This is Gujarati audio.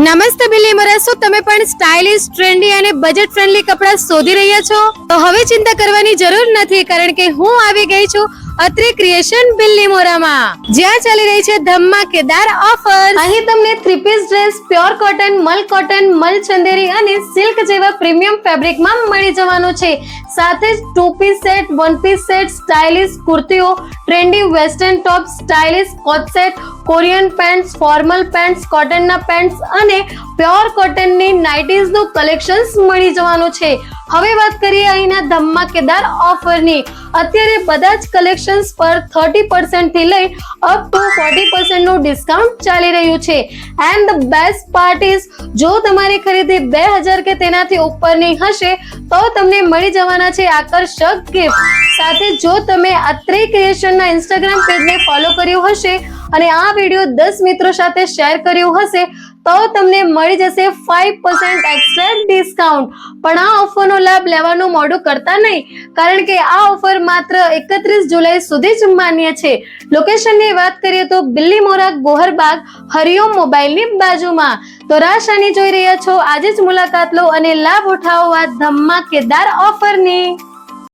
નમસ્તે બિલ્લી મોરા, શું તમે પણ સ્ટાઇલિશ, ટ્રેન્ડી અને બજેટ ફ્રેન્ડલી કપડાં શોધી રહ્યા છો? તો હવે ચિંતા કરવાની જરૂર નથી, કારણ કે હું આવી ગઈ છું અત્રે ક્રિએશન બિલ્લી મોરામાં, જ્યાં ચાલી રહી છે ધમાકેદાર ઓફર. અહીં તમને 3 piece dress pure cotton, mul cotton, mul Chanderi અને સિલ્ક જેવા પ્રીમિયમ ફેબ્રિકમાં મળી જવાનું છે. સાથે જ 2 piece set, 1 piece set, stylish કુર્તીઓ, trendy western top, stylish coat set, Korean pants, formal pants, કોટનના પેન્ટ્સ અને પ્યોર કોટનની નાઇટીઝ નું કલેક્શન્સ મળી જવાનું છે. હવે વાત કરીએ અહીંના ધમાકેદાર ઓફરની. અત્યારે બધા જ કલેક્શન્સ પર 30% થી લઈ અપ ટુ 40% નું ડિસ્કાઉન્ટ ચાલી રહ્યું છે. And the best part is, જો તમારી ખરીદી 2000 કે તેનાથી ઉપરની હશે તો તમને મળી જવાના છે આકર્ષક ગિફ્ટ. સાથે જો તમે અત્રે ક્રિએશનના ઇન્સ્ટાગ્રામ પેજને ફોલો કર્યું હશે અને આ વિડીયો 10 મિત્રો સાથે શેર કર્યું હશે તો તમને મળી જશે 5% એક્સ્ટ્રા ડિસ્કાઉન્ટ. પણ આ ઓફરનો લાભ લેવાનું મોડું કરતા નહીં, કારણ કે આ ઓફર માત્ર 31 જુલાઈ સુધી જ માન્ય છે. લોકેશનની વાત કરીએ તો બિલ્લી મોરા, ગોહરબાગ, હરિઓમ મોબાઈલની બાજુમાં. તો રાશાની જોઈ રહ્યા છો, આજે જ મુલાકાત લો અને લાભ ઉઠાવો આ ધમાકેદાર ઓફરની.